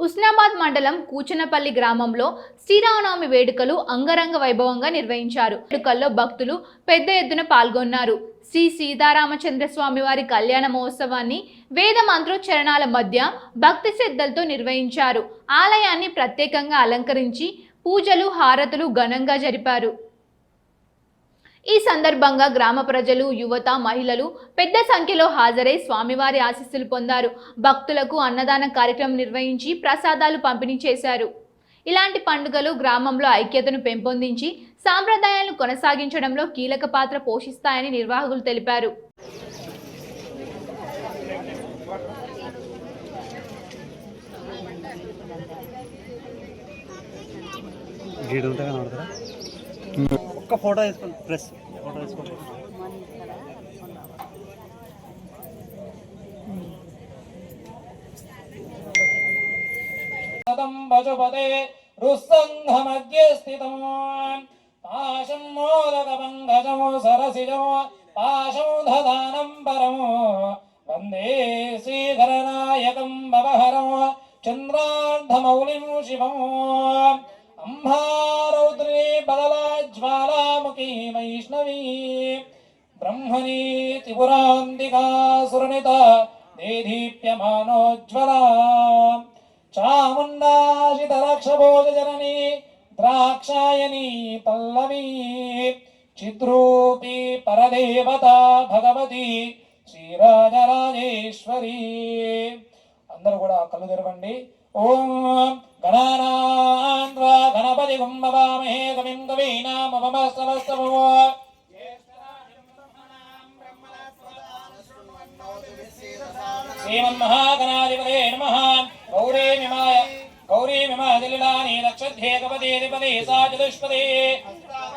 ఉస్నాబాద్ మండలం కూచనపల్లి గ్రామంలో శ్రీరామనవమి వేడుకలు అంగరంగ వైభవంగా నిర్వహించారు. వేడుకల్లో భక్తులు పెద్ద ఎత్తున పాల్గొన్నారు. శ్రీ సీతారామచంద్ర స్వామి వారి కళ్యాణ మహోత్సవాన్ని వేద మంత్రోచ్చరణాల మధ్య భక్తి శ్రద్ధలతో నిర్వహించారు. ఆలయాన్ని ప్రత్యేకంగా అలంకరించి పూజలు, హారతులు ఘనంగా జరిపారు. ఈ సందర్భంగా గ్రామ ప్రజలు, యువత, మహిళలు పెద్ద సంఖ్యలో హాజరై స్వామివారి ఆశీస్సులు పొందారు. భక్తులకు అన్నదాన కార్యక్రమం నిర్వహించి ప్రసాదాలు పంపిణీ చేశారు. ఇలాంటి పండుగలు గ్రామంలో ఐక్యతను పెంపొందించి సాంప్రదాయాలను కొనసాగించడంలో కీలక పాత్ర పోషిస్తాయని నిర్వాహకులు తెలిపారు. ఒక్క ఫోటో వేసుకోండి, ప్రెస్ ఫోటో వేసుకోండి. పశుపతే రుస్సంఘమధ్య స్థితం పాశం మోదకపంకజమో సరసిజమో పాశం దదానం పరమో వందే శ్రీధరనాయకం భవహరమో చంద్రార్ధమౌళిం శివమో అంబారౌద్రీ బదలాజ్వాలాముఖీ వైష్ణవీ బ్రహ్మణీ త్రిపురాంతికాసురనిత దేదీప్యమానోజ్వలా చాముండాశితరక్షభోజననీ ద్రాక్షాయణీ పల్లవీ చిద్రూపీ పరదేవతా భగవతి శ్రీరాజరాజేశ్వరీ. అందరూ కూడా కళ్ళు తెరవండి. ఓం గణానాన్వా గణపతి గుంభవామహే కవిం కవీనాముపమస్తమస్తమో శ్రీమన్మహాగణాధిపతే నమః. గౌరీమిమాదిలీలాని లక్షధ్యేకపదేధిపదే సా చతుష్పదే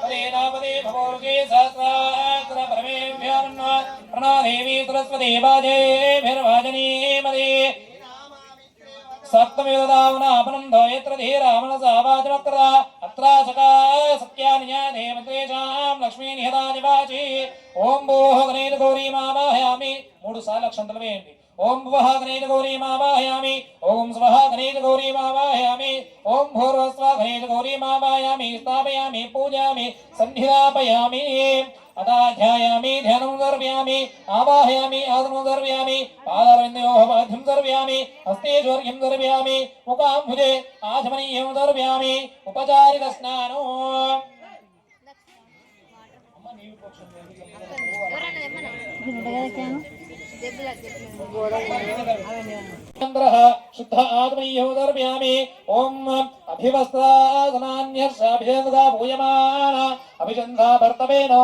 పదేనాపదే భవోర్గే సహస్రాక్షర పరమేభ్యాన్న ప్రణాదేవి సరస్వతి వాజేభిర్వాజనీమదే సప్తమిదావనాపనం దయత్ర ధీరామనసా వాచమక్ర అత్రాసకా సత్యానియాదే మంత్రేషాం లక్ష్మీ నిహతానివాచి. ఓం భోః గణేన గౌరీమావాహయామి. 3 సార్లు అక్షంతలు వేయండి. ఓం భువః గణేన గౌరీమావాహయామి. ఓం స్వః గణేన గౌరీమావాహయామి. ఓం భూర్వస్వః గణేన గౌరీమావాహయామి. స్థాపయామి, పూజయామి, సన్నిధాపయామి. అదాధ్యాయామి, ధ్యానం దర్వ్యామి, ఆవాహయామి, ఆసనం దర్వ్యామి, పాదారవిందయోః పాద్యం దర్వ్యామి, హస్తేశ్వర్యం దర్వ్యామి, ముఖాంబుజే ఆచమనీయం దర్వ్యామి. ఉపచారిత స్నానం. శుద్ధ ఆత్మీయం దర్వ్యామి. ఓం అభివస్త్రాసనాన్యర్షాభిషేదా భూయమాన అభిషంధా భర్తవేనో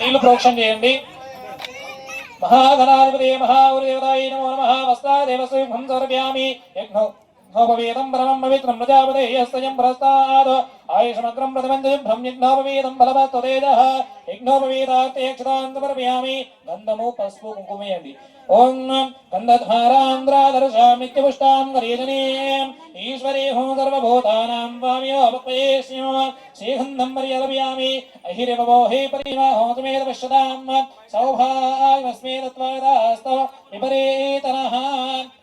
నీళ్లు ప్రోక్షణ చేయండి. మహాగణాధిపతి మహాదేవతాయ నమో నమః. వస్త్రాదేవస్వం సమర్పయామి. యజ్ఞోపవేదం పరమం పవిత్రం ప్రజాపతే యస్తయం ప్రస్తాద్ ఆయుషమగ్రం ప్రతిబంధం యజ్ఞోపవేదం బలవత్తేజః. యజ్ఞోపవేదార్థే అక్షతాన్ సమర్పయామి. గంధము, పసుపు, కుంకుమేయండి. ఓం గంధధారాంధ్రాదర్శాం నిత్యపుష్టాం గరీజనీం ఈశ్వరీ హోం సర్వభూతానాం వామ్యోపక్వయేష్యో శ్రీగంధం పర్యలపయామి. అహిరివో హే పరివాహో సమేత పశ్యతాం సౌభాగ్యమస్మే తత్వాదాస్తవ విపరీతనః.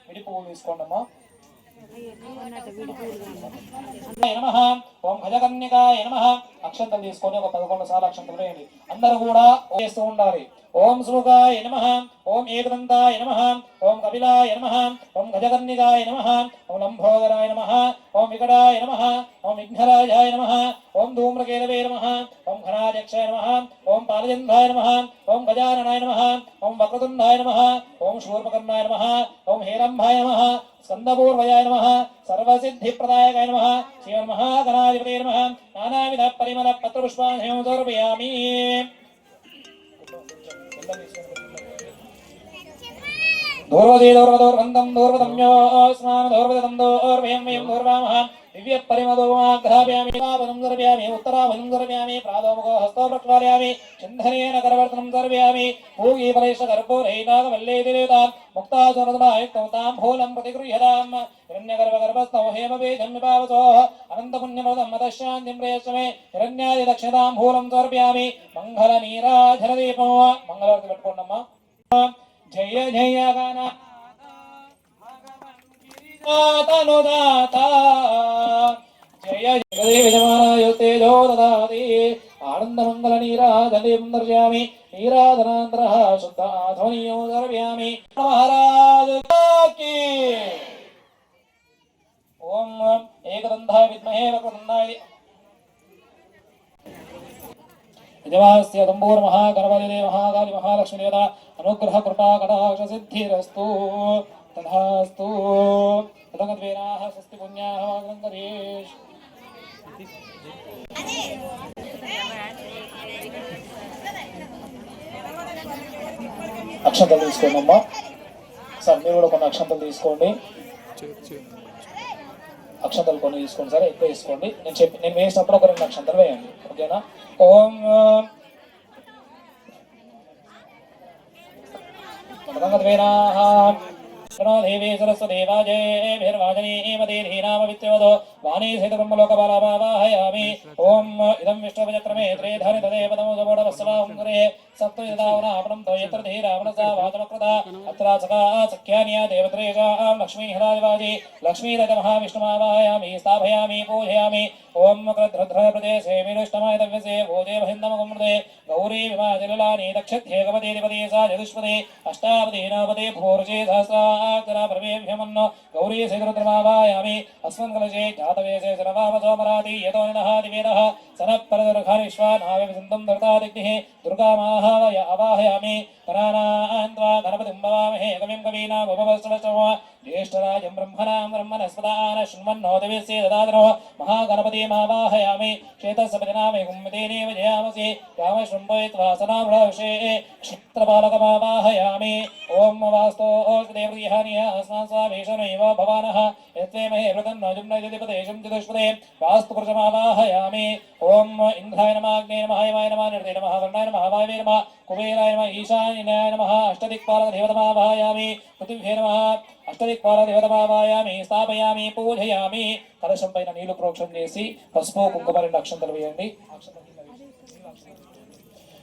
విడి పువ్వులు తీసుకోండమ్మా. నమః. ఓం గజకన్యకాయ నమః. అక్షంతలు తీసుకొని ఒక 11 సార్లు అక్షంతలు వేయండి. అందరూ కూడా చేస్తూ ఉండాలి. ఓం సుముఖాయ నమః. ఓం ఏకదంతాయ నమః. ఓం కపిలాయ నమః. ఓం గజకర్ణికాయ నమః. ఓం లంబోదరాయ నమః. ఓం వికటాయ నమః. ఓం విఘ్నరాజాయ నమః. ఓం ధూమ్రకేతవే నమః. ఓం ఘనాధ్యక్షాయ నమః. ఓం పాలజంధాయ నమః. ఓం గజాననాయ నమః. ఓం వక్రతుండాయ నమః. ఓం శూర్పకర్ణాయ నమః. ఓం హేరంభాయ నమః. స్కందపూర్వయాయ నమః. సర్వసిద్ధిప్రదాయకాయ నమః. శ్రీమన్మహాగణాధిపతే నమః. నానావిధ పరిమళ పత్రపుష్పాణి సమర్పయామి. దూర్వదే దూర్వదోర్వందం దూర్వదమ్యో స్నాన దూర్వదం దూర్వయం వయం దూర్వామః. దివ్య పరిమళోమాగ్రహాప్యామి. పావనం దర్వ్యామి. ఉత్తరాభనం దర్వ్యామి. ప్రాదోముఖో హస్తో ప్రక్షాళయామి. చింధనేన కరవర్తనం దర్వ్యామి. పూగీ ఫలేష కర్పూరైనాగవల్లేదిరేతాం ముక్తాసురదమాయుక్తం తాంబూలం ప్రతిగృహ్యతాం. హిరణ్యగర్భగర్భస్థో హేమబీజం విపావసోః అనంతపుణ్యమృతం మతశాంతిం ప్రేయస్మే. హిరణ్యాది దక్షిణతాంబూలం దర్వ్యామి. మంగళ నీరాజనదీపం. మంగళారతి పెట్టుకోండమ్మా. జయ జయ గణ తనుదాత జయ జగదే విజమానాయ తేజో దదాతి ఆనందమంగళ నీరాజనం దర్శయామి నీరాజనాంధ్రః శుద్ధ ధ్వనియో దర్శయామి మహారాజ్ की ఓం ఏకదంతాయ విద్మహే వక్రతుండాయ యజమానస్య దంబూర్ మహాగణపతిదే మహాకాళి మహాలక్ష్మి దేవత అనుగ్రహ కృపా కటాక్ష సిద్ధిరస్తు తథాస్తు తదగద్వేరాః స్వస్తి పుణ్యాః వాగ్రంగదేశ్ అక్షంతలు తీసుకోండి అమ్మా సార్ మీరు కూడా కొన్ని అక్షంతలు తీసుకోండి అక్షంతలు కొన్ని తీసుకోండి సరే ఎక్కువ తీసుకోండి నేను వేసినప్పుడు ఒక 2 అక్షంతలు వేయండి ఓకేనా ఓం తదగద్వేరాః దేవీ సరస్వదేవాజేభిర్వాజనీమదేధీనామ విత్యవదో వాణీ సహిత బ్రహ్మలోకబాలమావాహయామి ఓం ఇదం విష్ణువచక్రమే త్రేధరి తదేవతమోదమోడవస్సవాహంకరే సప్తయుధావనాపనం తోయత్ర ధీరావణసా వాచమకృత అత్ర సఖా సఖ్యాన్యా దేవత్రేషాం లక్ష్మీహరాజవాజీ లక్ష్మీరథ మహావిష్ణుమావాహయామి స్థాపయామి పూజయామి ఓం ప్రదేశే వినుష్టమాయ దవ్యసే భోజే మహిందమృదే గౌరీ విమాజలాని దక్షధ్యేకపదేపదే సా చతుష్పదే అష్టాపదే నవపదే భూర్జే సహస్రాక్షరా ప్రవేభ్యమన్న గౌరీ సైతరుద్రమావాయామి అస్మన్ కలశే జాతవేశే శరవామసోమరాతి యతో నిదహాది వేదః సనఃపరదర్ఘానిశ్వానావిసంతం ధృతాదిగ్నిః దుర్గామాహావయ అవాహయామి గణానాన్త్వా గణపతిం భవామహే కవిం కవీనాముపవస్రవస్రవ జ్యేష్ఠరాజం బ్రహ్మణాం బ్రహ్మణస్పదాన శృణ్వన్నోదవిస్యే దదాతనో మహాగణపతిమావాహయామి క్షేత్రసపజనామేకుమ్మతేనేవ జయామసి రామశృంభయత్వా సనామృషే క్షిప్రపాలకమావాహయామి ఓం వాస్తోదేవ్రియానియ అస్మాన్ స్వాభీషణైవ భవానః యత్వేమహే వృతన్నో జుమ్నయతిపదేశం చతుష్పదే వాస్తుపురుషమావాహయామి ఓం ఇంద్రాయ నమః అగ్నే నమః యమాయ నమః నిర్దే నమః వర్ణాయ నమః వాయవే నమః కుబేరాయ నమః ఈశాన్యాయ నమః అష్టదిక్పాలకదేవతమావాహయామి పృథివ్యే నమః అష్టదిక్పాలకదేవతమావాహయామి స్థాపయామి పూజయామి కలశం పైన నీళ్లు ప్రోక్షణ చేసి పసుపు కుంకుమ 2 అక్షంతలు వేయండి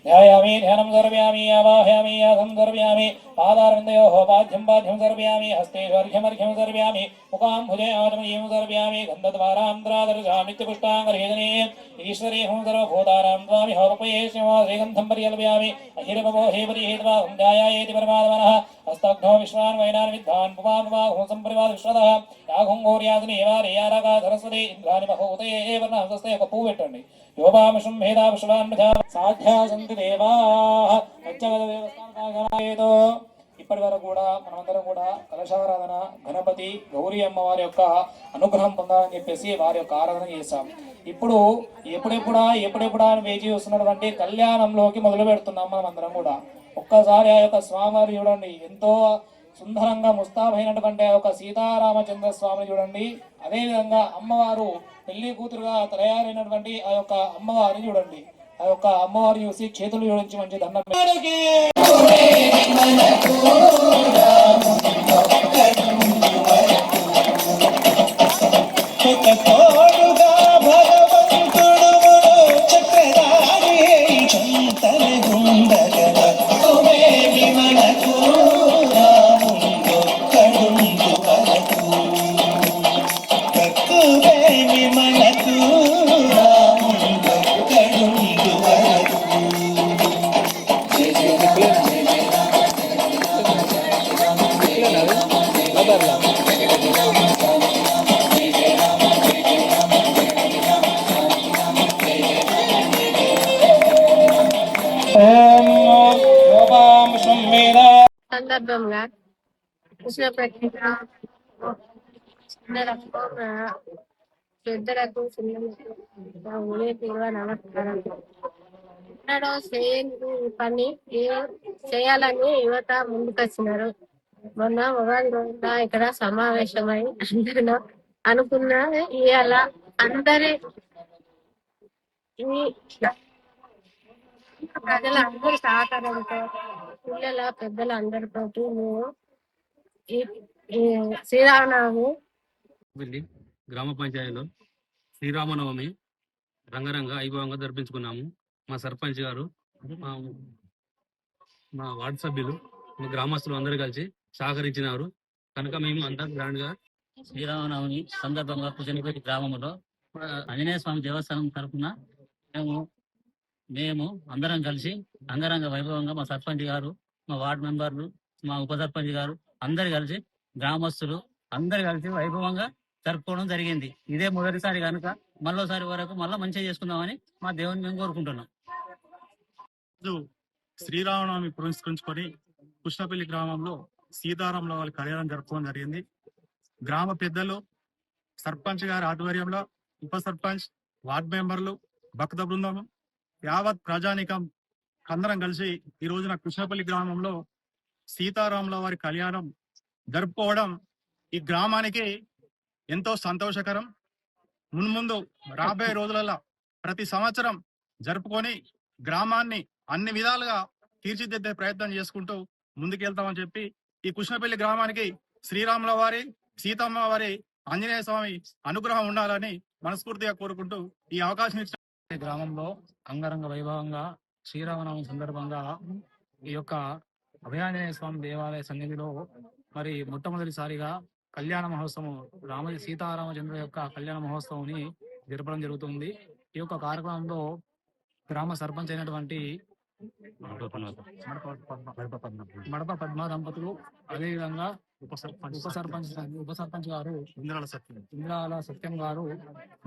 ध्यायामि ध्यानं सर्वयामि आवाहयामि यागं सर्वयामि पादारविन्दयोः पाद्यं पाद्यं सर्वयामि हस्तेषु अर्घ्यमर्घ्यं सर्वयामि मुखाम्भुजे आत्मनीयं सर्वयामि गन्धद्वारां नित्यपुष्टाङ्गरेजने ईश्वरे हं सर्वभूतानां त्वामि होपये श्रीगन्धं पर्यल्पयामि अहिरवो हे परिहेत्वा हं ध्यायायेति परमात्मनः हस्तघ्नो विश्वान् वैनान् विद्वान् पुमापुमाहुं सम्परिवाद विश्वतः याघुं घोर्यासने वारेयारका सरस्वती इन्द्राणि महोदये वर्णहस्तस्य ఒక పువ్వు పెట్టండి యోపామశం భేదా విశ్వాన్ సాధ్యా సంతి దేవాః పంచగద దేవస్థానకాయతో ఇప్పటి వరకు కూడా మనమందరం కూడా కలశారాధన గణపతి గౌరీ అమ్మవారి యొక్క అనుగ్రహం పొందాలని చెప్పేసి వారి యొక్క ఆరాధన చేశాం. ఇప్పుడు ఎప్పుడెప్పుడా అని వేచి చూస్తున్నటువంటి కళ్యాణంలోకి మొదలు పెడుతున్నాం మనం అందరం కూడా. ఒక్కసారి ఆ యొక్క స్వామివారు చూడండి, ఎంతో సుందరంగా ముస్తాబైనటువంటి ఆ యొక్క సీతారామచంద్ర స్వామిని చూడండి. అదే విధంగా అమ్మవారు పెళ్లి కూతురుగా తయారైనటువంటి ఆ యొక్క అమ్మవారిని చూడండి. ఆ యొక్క అమ్మవారిని చూసి చేతులు జోడించి మంచి దండం సందర్భంగా కృష్ణ ప్రతిజ్ఞ పెద్దలకు చిన్నలకు నమస్కారం. ఎన్నడో చేయని పని చేయాలని యువత ముందుకొచ్చినారు. మొన్న ఉగాది రోజున ఇక్కడ సమావేశమై అందరూ అనుకున్న ఇవాళ అందరి ప్రజలందరి సహకారంతో పిల్లల పెద్దల అందరితోటి మేము ఈ శ్రీరామనవమి గ్రామ పంచాయతీలో శ్రీరామనవమి రంగరంగ వైభవంగా జరిపించుకున్నాము. మా సర్పంచ్ గారు, మా వార్డు సభ్యులు మా గ్రామస్తులు అందరూ కలిసి సహకరించినారు. కనుక మేము అంతా గ్రాండ్ గా శ్రీరామనవమి సందర్భంగా కుజనిపేట గ్రామంలో ఆంజనేయ స్వామి దేవస్థానం తరఫున మేము అందరం కలిసి అంగరంగ వైభవంగా మా సర్పంచ్ గారు, మా వార్డు మెంబర్లు, మా ఉప సర్పంచ్ గారు అందరు కలిసి గ్రామస్తులు అందరు కలిసి వైభవంగా జరుపుకోవడం జరిగింది. ఇదే మొదటిసారి కనుక మళ్ళోసారి వరకు మళ్ళీ మంచిగా చేసుకుందామని మా దేవుని మేము కోరుకుంటున్నాం. శ్రీరామనవమి పురస్కరించుకొని కృష్ణపల్లి గ్రామంలో సీతారాముల వారి కళ్యాణం జరుపుకోవడం జరిగింది. గ్రామ పెద్దలు, సర్పంచ్ గారి ఆధ్వర్యంలో ఉప సర్పంచ్, వార్డు మెంబర్లు, భక్త బృందం, యావత్ ప్రజానికం అందరం కలిసి ఈ రోజున కృష్ణపల్లి గ్రామంలో సీతారాముల వారి కళ్యాణం జరుపుకోవడం ఈ గ్రామానికి ఎంతో సంతోషకరం. మున్ముందు రాబోయే రోజులలో ప్రతి సంవత్సరం జరుపుకొని గ్రామాన్ని అన్ని విధాలుగా తీర్చిదిద్దే ప్రయత్నం చేసుకుంటూ ముందుకెళ్తామని చెప్పి ఈ కృష్ణపల్లి గ్రామానికి శ్రీరాముల వారి, సీతమ్మ వారి, ఆంజనేయ స్వామి అనుగ్రహం ఉండాలని మనస్ఫూర్తిగా కోరుకుంటూ ఈ అవకాశం ఇచ్చిన గ్రామంలో అంగరంగ వైభవంగా శ్రీరామనవమి సందర్భంగా ఈ యొక్క అభయాంజనేయ స్వామి దేవాలయ సన్నిధిలో మరి మొట్టమొదటిసారిగా కళ్యాణ మహోత్సవం సీతారామచంద్ర యొక్క కళ్యాణ మహోత్సవాన్ని జరపడం జరుగుతుంది. ఈ యొక్క కార్యక్రమంలో గ్రామ సర్పంచ్ అయినటువంటి మడప పద్మ దంపతులు, అదేవిధంగా ఉప సర్పంచ్ గారు ఇంద్రాల సత్యం గారు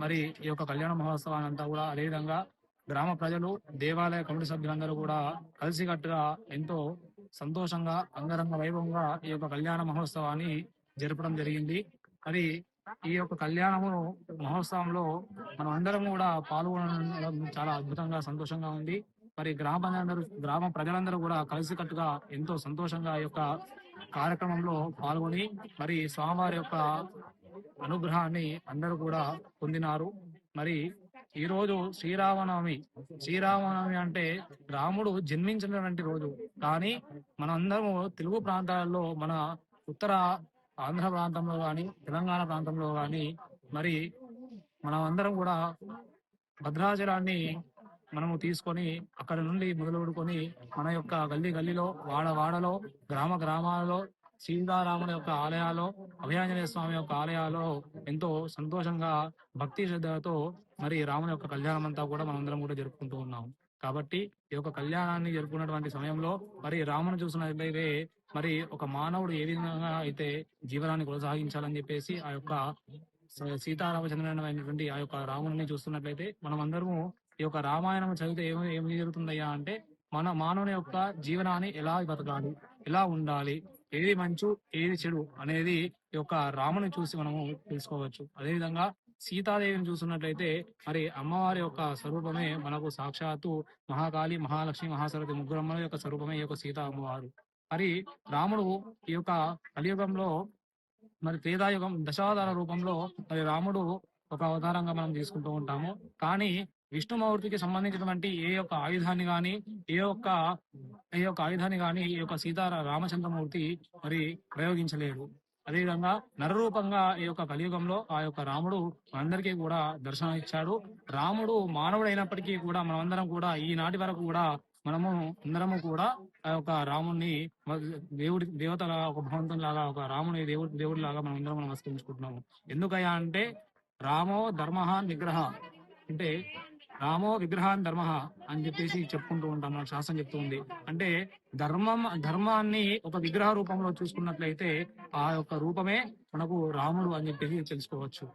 మరి ఈ యొక్క కళ్యాణ మహోత్సవాన్ని అంతా కూడా, అదేవిధంగా గ్రామ ప్రజలు, దేవాలయ కమిటీ సభ్యులందరూ కూడా కలిసికట్టుగా ఎంతో సంతోషంగా అంగరంగ వైభవంగా ఈ యొక్క కళ్యాణ మహోత్సవాన్ని జరపడం జరిగింది. మరి ఈ యొక్క కళ్యాణము మహోత్సవంలో మనం అందరం కూడా పాల్గొనడం చాలా అద్భుతంగా సంతోషంగా ఉంది. మరి గ్రామ ప్రజలందరూ కూడా కలిసికట్టుగా ఎంతో సంతోషంగా ఈ యొక్క కార్యక్రమంలో పాల్గొని మరి స్వామివారి యొక్క అనుగ్రహాన్ని అందరూ కూడా పొందినారు. మరి ఈ రోజు శ్రీరామనవమి అంటే రాముడు జన్మించినటువంటి రోజు. కానీ మనందరము తెలుగు ప్రాంతాలలో, మన ఉత్తర ఆంధ్ర ప్రాంతంలో కానీ, తెలంగాణ ప్రాంతంలో కానీ మరి మనం అందరం కూడా భద్రాచలాన్ని మనము తీసుకొని అక్కడ నుండి మొదలుకొని మన యొక్క గల్లీలో, వాడలో, గ్రామాలలో సీతారాముల యొక్క ఆలయాల్లో, అభయాంజనేయ స్వామి యొక్క ఆలయాల్లో ఎంతో సంతోషంగా భక్తి శ్రద్ధలతో మరి రాముని యొక్క కళ్యాణం అంతా కూడా మనందరం కూడా జరుపుకుంటూ ఉన్నాం. కాబట్టి ఈ యొక్క కళ్యాణాన్ని జరుపుకున్నటువంటి సమయంలో మరి రాముని చూసినట్లయితే మరి ఒక మానవుడు ఏ విధంగా అయితే జీవనాన్ని కొనసాగించాలని చెప్పేసి ఆ యొక్క సీతారామచంద్రమైనటువంటి ఆ యొక్క రాముని చూస్తున్నట్లయితే మనం అందరము ఈ యొక్క రామాయణం చదివితే ఏమి జరుగుతుందయ్యా అంటే మన మానవుని యొక్క జీవనాన్ని ఎలా బతకాలి, ఎలా ఉండాలి, ఏది మంచు ఏది చెడు అనేది ఈ యొక్క రాముని చూసి మనము తెలుసుకోవచ్చు. అదేవిధంగా సీతాదేవిని చూస్తున్నట్లయితే మరి అమ్మవారి యొక్క స్వరూపమే మనకు సాక్షాత్తు మహాకాళి, మహాలక్ష్మి, మహాసరస్వతి ముగ్గురమ్మల యొక్క స్వరూపమే ఈ యొక్క సీతా అమ్మవారు. మరి రాముడు ఈ యొక్క కలియుగంలో మరి త్రేతాయుగం దశావతార రూపంలో మరి రాముడు ఒక అవతారంగా మనం తీసుకుంటూ ఉంటాము. కానీ విష్ణుమూర్తికి సంబంధించినటువంటి ఏ యొక్క ఆయుధాన్ని గాని ఈ యొక్క రామచంద్రమూర్తి మరి ప్రయోగించలేదు. అదేవిధంగా నరరూపంగా ఈ యొక్క కలియుగంలో ఆ యొక్క రాముడు మనందరికీ కూడా దర్శనం ఇచ్చాడు. రాముడు మానవుడు అయినప్పటికీ కూడా మనమందరం కూడా ఈనాటి వరకు కూడా మనము అందరము కూడా ఆ యొక్క రాముడిని దేవతల ఒక భగవంతుని లాగా, ఒక రాముని దేవుడి లాగా మనం అందరం నమస్కరించుకుంటున్నాము. ఎందుకయ్యా అంటే రామో ధర్మ నిగ్రహ అంటే రామో విగ్రహాన్ ధర్మ అని చెప్పేసి చెప్పుకుంటూ ఉంటాం. మన శాస్త్రం చెప్తూ ఉంది. అంటే ధర్మాన్ని ఒక విగ్రహ రూపంలో చూసుకున్నట్లయితే ఆ యొక్క రూపమే మనకు రాముడు అని చెప్పేసి తెలుసుకోవచ్చు.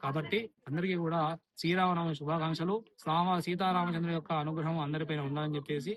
కాబట్టి అందరికీ కూడా శ్రీరామనవమి శుభాకాంక్షలు. సీతారామచంద్ర యొక్క అనుగ్రహం అందరిపైన ఉండాలని చెప్పేసి